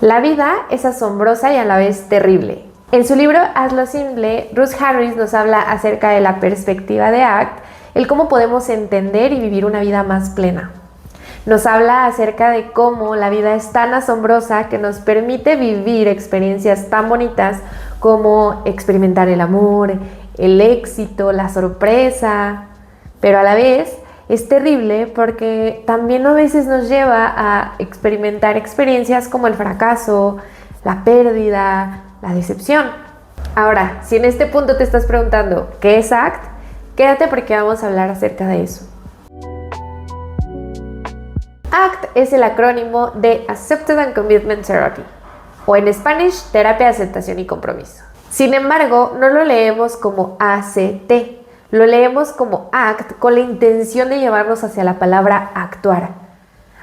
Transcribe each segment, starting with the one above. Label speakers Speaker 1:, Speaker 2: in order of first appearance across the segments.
Speaker 1: La vida es asombrosa y a la vez terrible. En su libro Hazlo Simple, Ruth Harris nos habla acerca de la perspectiva de ACT, el cómo podemos entender y vivir una vida más plena. Nos habla acerca de cómo la vida es tan asombrosa que nos permite vivir experiencias tan bonitas como experimentar el amor, el éxito, la sorpresa, pero a la vez es terrible porque también a veces nos lleva a experimentar experiencias como el fracaso, la pérdida, la decepción. Ahora, si en este punto te estás preguntando ¿qué es ACT? Quédate porque vamos a hablar acerca de eso. ACT es el acrónimo de Acceptance and Commitment Therapy, o en Spanish, Terapia de Aceptación y Compromiso. Sin embargo, no lo leemos como ACT, lo leemos como ACT con la intención de llevarnos hacia la palabra actuar.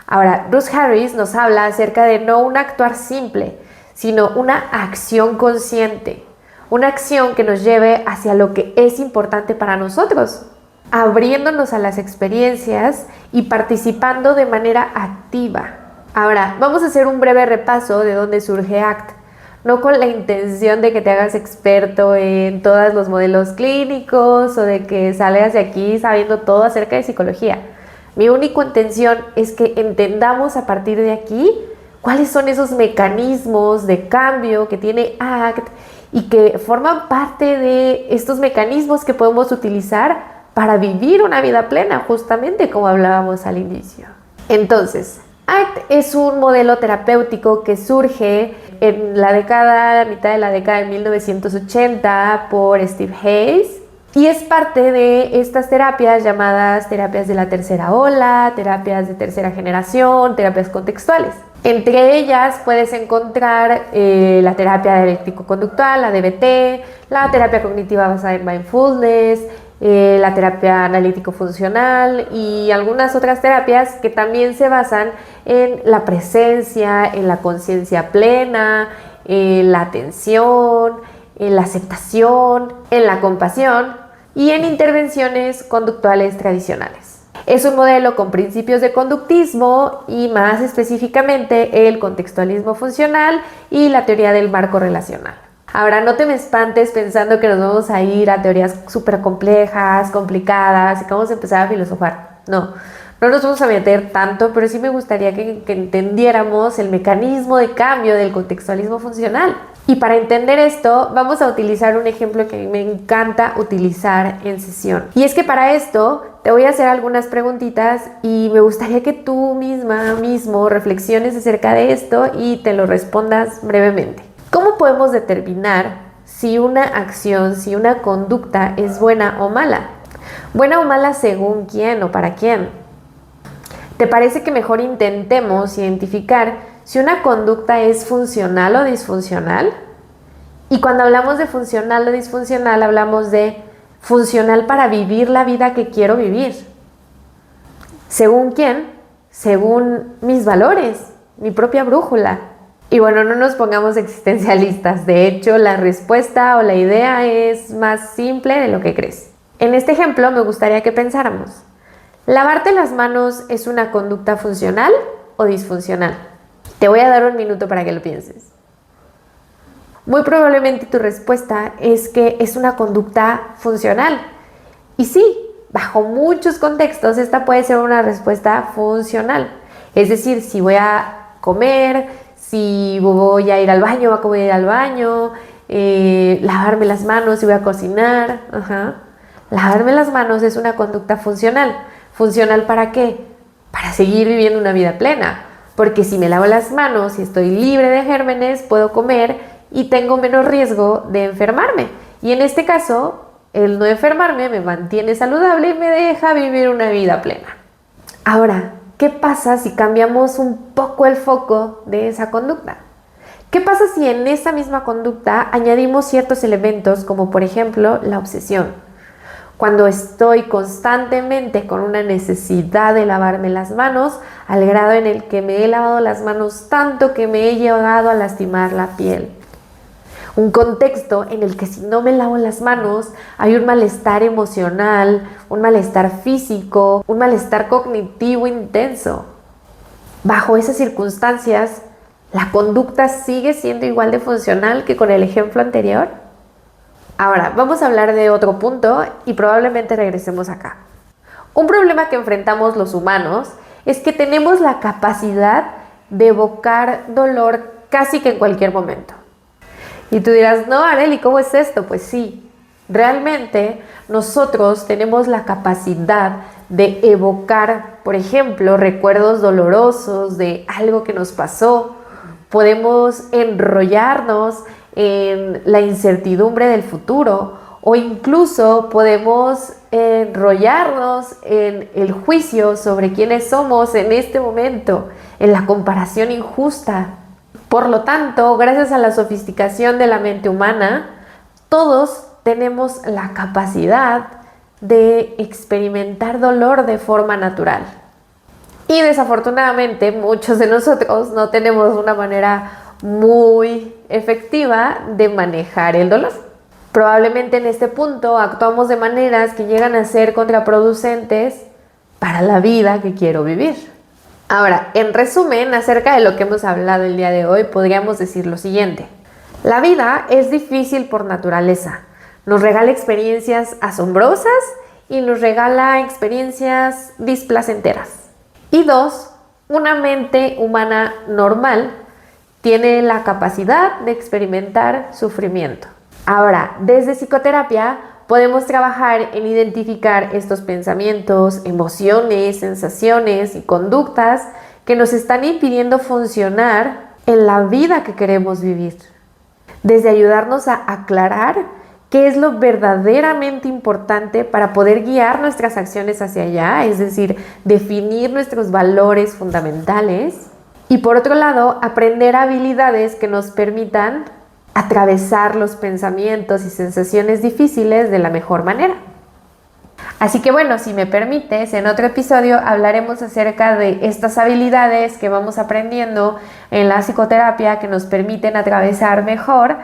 Speaker 1: Ahora, Ruth Harris nos habla acerca de no un actuar simple, sino una acción consciente, una acción que nos lleve hacia lo que es importante para nosotros, abriéndonos a las experiencias y participando de manera activa. Ahora, vamos a hacer un breve repaso de dónde surge ACT, no con la intención de que te hagas experto en todos los modelos clínicos o de que salgas de aquí sabiendo todo acerca de psicología. Mi única intención es que entendamos a partir de aquí cuáles son esos mecanismos de cambio que tiene ACT y que forman parte de estos mecanismos que podemos utilizar para vivir una vida plena, justamente como hablábamos al inicio. Entonces, ACT es un modelo terapéutico que surge en la mitad de la década de 1980 por Steve Hayes y es parte de estas terapias llamadas terapias de la tercera ola, terapias de tercera generación, terapias contextuales. Entre ellas puedes encontrar la terapia dialéctico-conductual, la DBT, la terapia cognitiva basada en mindfulness, la terapia analítico-funcional y algunas otras terapias que también se basan en la presencia, en la conciencia plena, en la atención, en la aceptación, en la compasión y en intervenciones conductuales tradicionales. Es un modelo con principios de conductismo y más específicamente el contextualismo funcional y la teoría del marco relacional. Ahora, no te me espantes pensando que nos vamos a ir a teorías súper complejas, complicadas y que vamos a empezar a filosofar. No nos vamos a meter tanto, pero sí me gustaría que entendiéramos el mecanismo de cambio del contextualismo funcional. Y para entender esto, vamos a utilizar un ejemplo que a mí me encanta utilizar en sesión. Y es que para esto te voy a hacer algunas preguntitas y me gustaría que tú mismo reflexiones acerca de esto y te lo respondas brevemente. ¿Cómo podemos determinar si una acción, si una conducta es buena o mala? ¿Buena o mala según quién o para quién? ¿Te parece que mejor intentemos identificar si una conducta es funcional o disfuncional? Y cuando hablamos de funcional o disfuncional, hablamos de funcional para vivir la vida que quiero vivir. ¿Según quién? Según mis valores, mi propia brújula. Y bueno, no nos pongamos existencialistas. De hecho, la respuesta o la idea es más simple de lo que crees. En este ejemplo me gustaría que pensáramos. ¿Lavarte las manos es una conducta funcional o disfuncional? Te voy a dar un minuto para que lo pienses. Muy probablemente tu respuesta es que es una conducta funcional. Y sí, bajo muchos contextos esta puede ser una respuesta funcional. Es decir, si voy a comer, si voy a ir al baño, voy a ir al baño, lavarme las manos, si voy a cocinar. Lavarme las manos es una conducta funcional. ¿Funcional para qué? Para seguir viviendo una vida plena. Porque si me lavo las manos y estoy libre de gérmenes, puedo comer y tengo menos riesgo de enfermarme. Y en este caso, el no enfermarme me mantiene saludable y me deja vivir una vida plena. Ahora, ¿qué pasa si cambiamos un poco el foco de esa conducta? ¿Qué pasa si en esa misma conducta añadimos ciertos elementos como por ejemplo la obsesión? Cuando estoy constantemente con una necesidad de lavarme las manos, al grado en el que me he lavado las manos tanto que me he llegado a lastimar la piel. Un contexto en el que si no me lavo las manos hay un malestar emocional, un malestar físico, un malestar cognitivo intenso. Bajo esas circunstancias, ¿La conducta sigue siendo igual de funcional que con el ejemplo anterior? Ahora, vamos a hablar de otro punto y probablemente regresemos acá. Un problema que enfrentamos los humanos es que tenemos la capacidad de evocar dolor casi que en cualquier momento. Y tú dirás, no, Arely, ¿cómo es esto? Pues sí, realmente nosotros tenemos la capacidad de evocar, por ejemplo, recuerdos dolorosos de algo que nos pasó. Podemos enrollarnos en la incertidumbre del futuro o incluso podemos enrollarnos en el juicio sobre quiénes somos en este momento, en la comparación injusta. Por lo tanto, gracias a la sofisticación de la mente humana, todos tenemos la capacidad de experimentar dolor de forma natural. Y desafortunadamente muchos de nosotros no tenemos una manera muy efectiva de manejar el dolor. Probablemente en este punto actuamos de maneras que llegan a ser contraproducentes para la vida que quiero vivir. Ahora, en resumen, acerca de lo que hemos hablado el día de hoy, podríamos decir lo siguiente. La vida es difícil por naturaleza. Nos regala experiencias asombrosas y nos regala experiencias displacenteras. Y dos, una mente humana normal tiene la capacidad de experimentar sufrimiento. Ahora, desde psicoterapia podemos trabajar en identificar estos pensamientos, emociones, sensaciones y conductas que nos están impidiendo funcionar en la vida que queremos vivir. Desde ayudarnos a aclarar qué es lo verdaderamente importante para poder guiar nuestras acciones hacia allá, es decir, definir nuestros valores fundamentales. Y por otro lado, aprender habilidades que nos permitan atravesar los pensamientos y sensaciones difíciles de la mejor manera. Así que bueno, si me permites, en otro episodio hablaremos acerca de estas habilidades que vamos aprendiendo en la psicoterapia que nos permiten atravesar mejor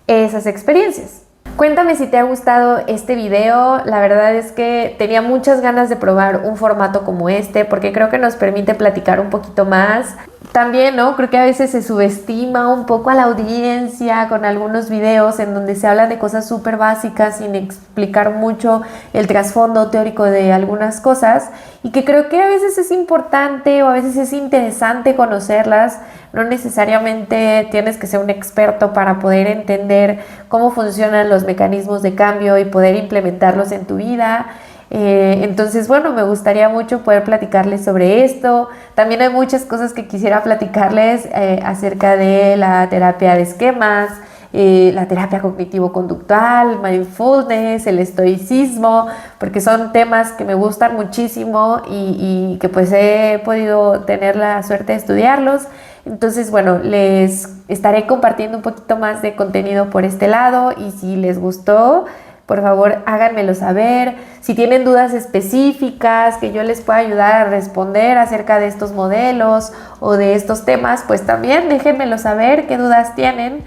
Speaker 1: esas experiencias. Cuéntame si te ha gustado este video. La verdad es que tenía muchas ganas de probar un formato como este porque creo que nos permite platicar un poquito más. También, ¿no? Creo que a veces se subestima un poco a la audiencia con algunos videos en donde se habla de cosas súper básicas sin explicar mucho el trasfondo teórico de algunas cosas y que creo que a veces es importante o a veces es interesante conocerlas. No necesariamente tienes que ser un experto para poder entender cómo funcionan los mecanismos de cambio y poder implementarlos en tu vida. Entonces, bueno, me gustaría mucho poder platicarles sobre esto. También hay muchas cosas que quisiera platicarles acerca de la terapia de esquemas, la terapia cognitivo-conductual, mindfulness, el estoicismo, porque son temas que me gustan muchísimo y que pues he podido tener la suerte de estudiarlos. Entonces, bueno, les estaré compartiendo un poquito más de contenido por este lado y si les gustó, por favor, háganmelo saber. Si tienen dudas específicas que yo les pueda ayudar a responder acerca de estos modelos o de estos temas, pues también déjenmelo saber qué dudas tienen.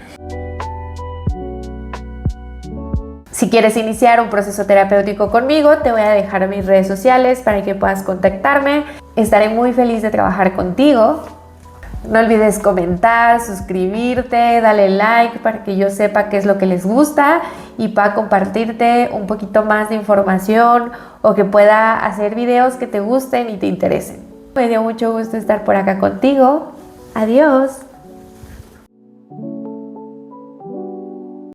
Speaker 1: Si quieres iniciar un proceso terapéutico conmigo, te voy a dejar mis redes sociales para que puedas contactarme. Estaré muy feliz de trabajar contigo. No olvides comentar, suscribirte, dale like para que yo sepa qué es lo que les gusta y para compartirte un poquito más de información o que pueda hacer videos que te gusten y te interesen. Me dio mucho gusto estar por acá contigo. Adiós.